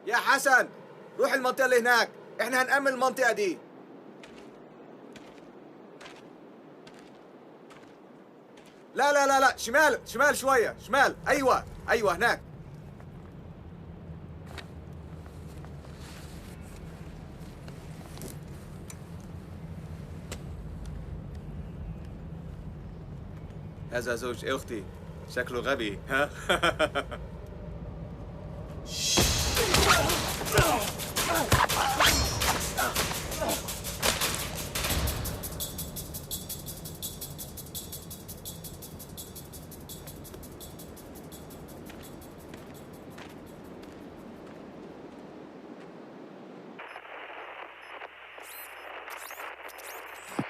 يا حسن روح المنطقة اللي هناك، احنا هنأمن المنطقة دي. لا لا لا لا، شمال شمال شوية، شمال. ايوه ايوه هناك. هذا زوج اختي، شكله غبي ها.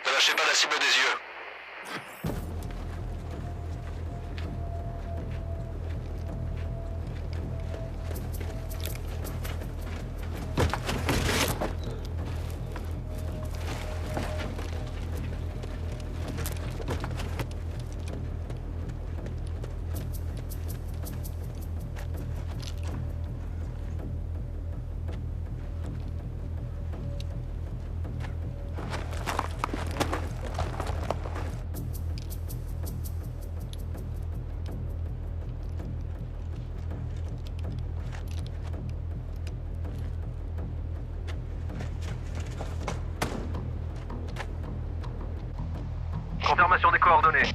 Ne lâchez pas la cible des yeux. Confirmation des coordonnées.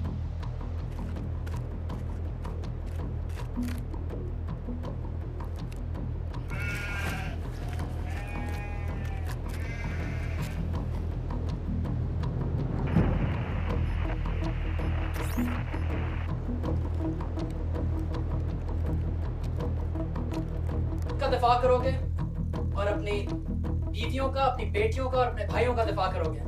का दफा करोगे और अपनी बीवियों का, अपनी बेटियों का और अपने भाइयों का दफा करोगे।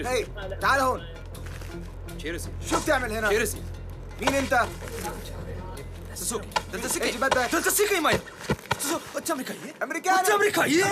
هي تعال هون. شو بتعمل هنا؟ كيرسي مين انت؟ سوسوكي انت سيكي ايش بدك؟ انت سيكي مايا انت امريكاني امريكاني انت امريكاني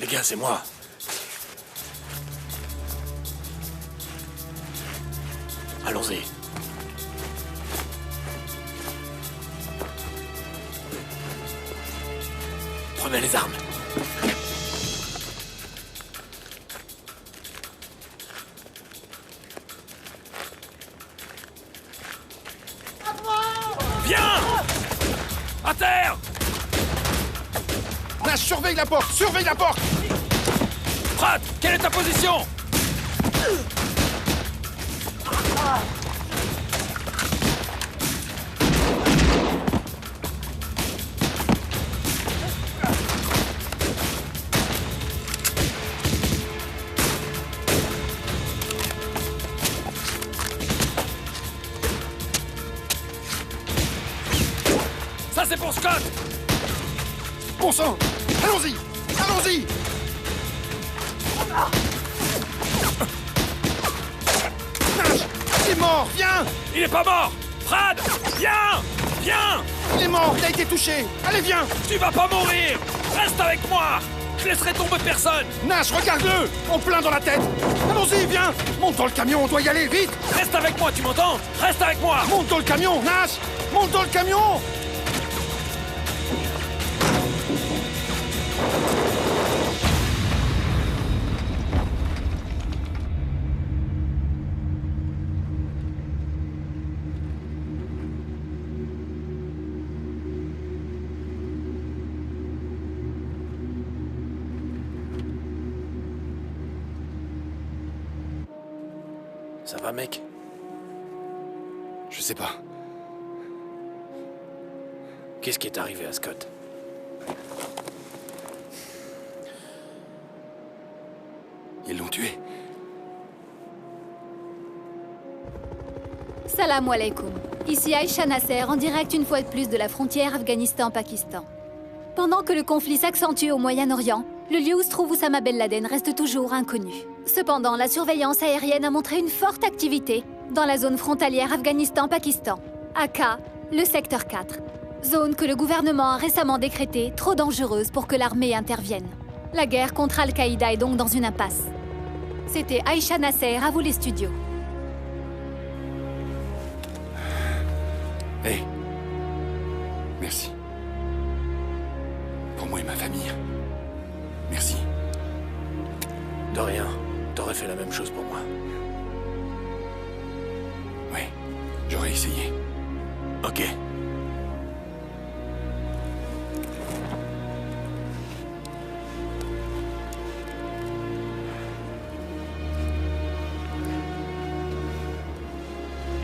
Les gars, c'est moi. Allons-y. Prenez les armes. Viens! À terre! Nash, surveille la porte! Surveille la porte! Pratt, quelle est ta position? Ça, c'est pour Scott! Bon sang! Allons-y! Allons-y! Nash! Il est mort! Viens! Il est pas mort! Pratt! Viens! Viens! Il est mort! Il a été touché! Allez, viens! Tu vas pas mourir! Reste avec moi! Je laisserai tomber personne! Nash, regarde-le! En plein dans la tête! Allons-y, viens! Monte dans le camion, on doit y aller, vite! Reste avec moi, tu m'entends? Reste avec moi! Monte dans le camion, Nash! Monte dans le camion! Ça va, mec? Je sais pas. Qu'est-ce qui est arrivé à Scott? Ils l'ont tué. Salam alaikum. Ici Aïcha Nasser, en direct une fois de plus de la frontière Afghanistan-Pakistan. Pendant que le conflit s'accentue au Moyen-Orient, le lieu où se trouve Oussama Ben Laden reste toujours inconnu. Cependant, la surveillance aérienne a montré une forte activité dans la zone frontalière Afghanistan-Pakistan, aka le secteur 4. Zone que le gouvernement a récemment décrétée trop dangereuse pour que l'armée intervienne. La guerre contre Al-Qaïda est donc dans une impasse. C'était Aïcha Nasser, à vous les studios. Hey. Merci. Pour moi et ma famille. Merci. De rien. T'aurais fait la même chose pour moi. Ouais, j'aurais essayé. Ok.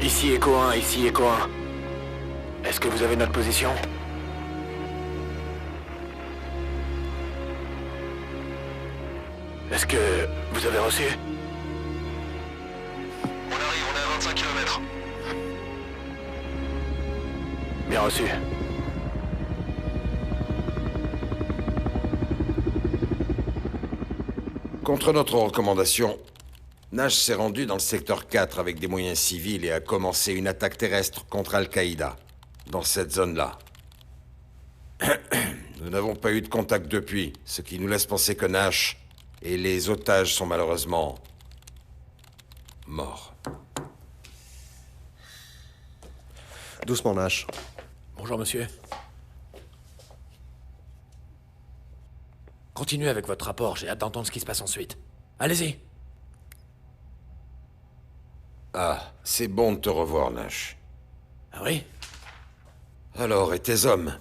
Ici Echo 1, ici Echo 1. Est-ce que vous avez notre position? Est-ce que vous avez reçu? On arrive, on est à 25 km. Bien reçu. Contre notre recommandation, Nash s'est rendu dans le secteur 4 avec des moyens civils et a commencé une attaque terrestre contre Al-Qaïda, dans cette zone-là. Nous n'avons pas eu de contact depuis, ce qui nous laisse penser que Nash et les otages sont malheureusement morts. Doucement, Nash. Bonjour, monsieur. Continuez avec votre rapport, j'ai hâte d'entendre ce qui se passe ensuite. Allez-y. Ah, c'est bon de te revoir, Nash. Ah oui? Alors, et tes hommes?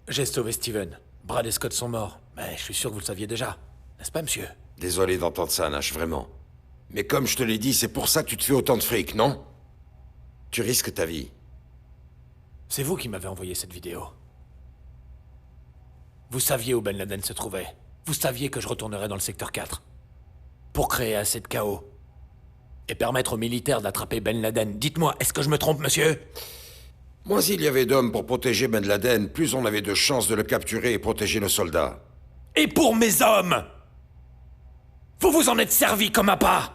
J'ai sauvé Steven. Brad et Scott sont morts, mais je suis sûr que vous le saviez déjà. N'est-ce pas, monsieur? Désolé d'entendre ça, Nash, vraiment. Mais comme je te l'ai dit, c'est pour ça que tu te fais autant de fric, non? Tu risques ta vie. C'est vous qui m'avez envoyé cette vidéo. Vous saviez où Ben Laden se trouvait. Vous saviez que je retournerais dans le secteur 4. Pour créer assez de chaos. Et permettre aux militaires d'attraper Ben Laden. Dites-moi, est-ce que je me trompe, monsieur? Moins il y avait d'hommes pour protéger Ben Laden, plus on avait de chances de le capturer et protéger nos soldats. Et pour mes hommes? Vous vous en êtes servi comme appât.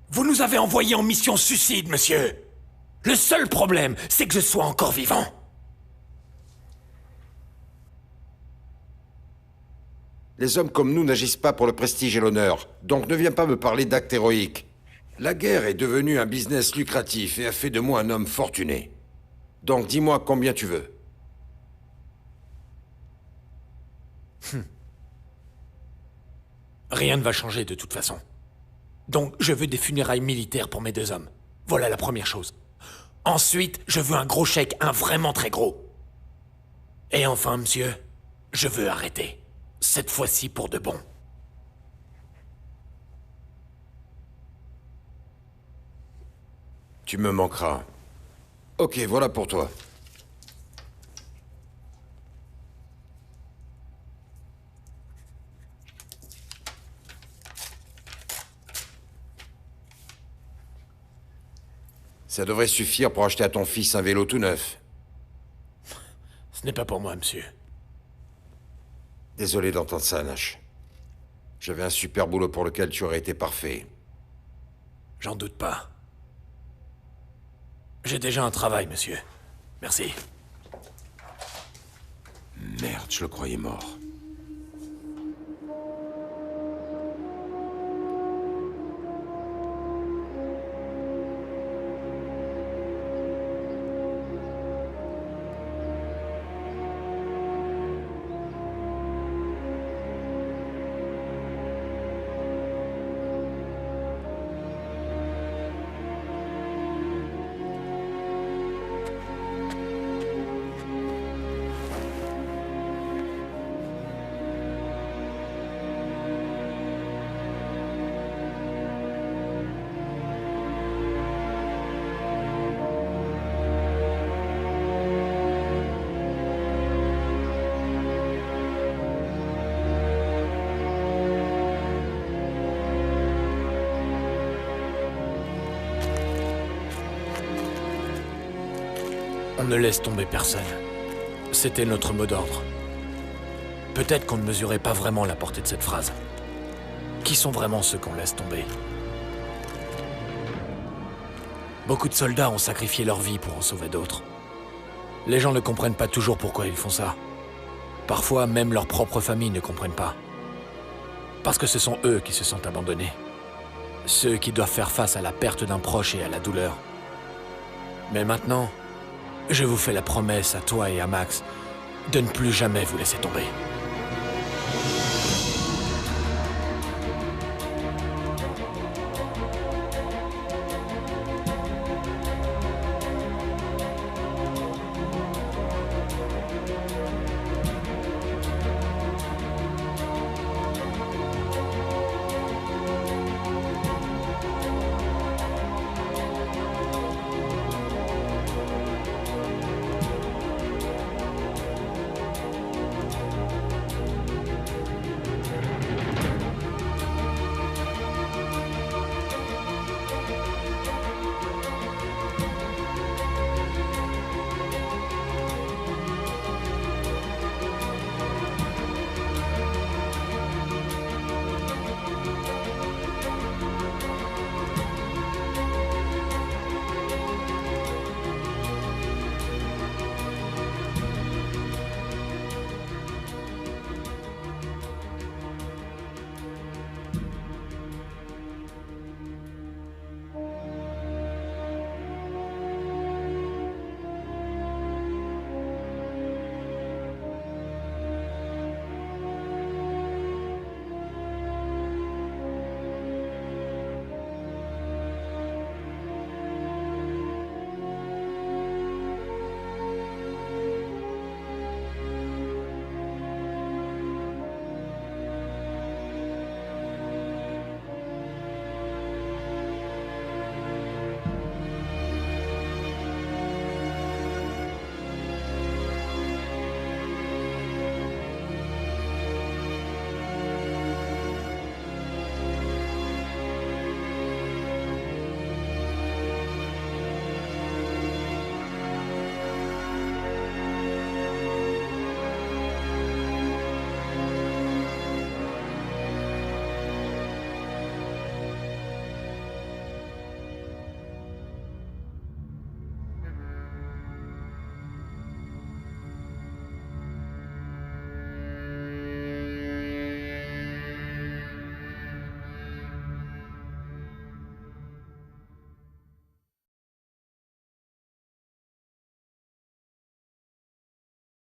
Vous nous avez envoyés en mission suicide, monsieur. Le seul problème, c'est que je sois encore vivant. Les hommes comme nous n'agissent pas pour le prestige et l'honneur, donc ne viens pas me parler d'actes héroïques. La guerre est devenue un business lucratif et a fait de moi un homme fortuné. Donc dis-moi combien tu veux. Rien ne va changer de toute façon. Donc je veux des funérailles militaires pour mes 2 hommes. Voilà la première chose. Ensuite, je veux un gros chèque, un vraiment très gros. Et enfin, monsieur, je veux arrêter. Cette fois-ci pour de bon. Tu me manqueras. Ok, voilà pour toi. Ça devrait suffire pour acheter à ton fils un vélo tout neuf. Ce n'est pas pour moi, monsieur. Désolé d'entendre ça, Nash. J'avais un super boulot pour lequel tu aurais été parfait. J'en doute pas. J'ai déjà un travail, monsieur. Merci. Merde, je le croyais mort. On ne laisse tomber personne. C'était notre mot d'ordre. Peut-être qu'on ne mesurait pas vraiment la portée de cette phrase. Qui sont vraiment ceux qu'on laisse tomber? Beaucoup de soldats ont sacrifié leur vie pour en sauver d'autres. Les gens ne comprennent pas toujours pourquoi ils font ça. Parfois, même leurs propres familles ne comprennent pas. Parce que ce sont eux qui se sentent abandonnés. Ceux qui doivent faire face à la perte d'un proche et à la douleur. Mais maintenant, je vous fais la promesse à toi et à Max de ne plus jamais vous laisser tomber.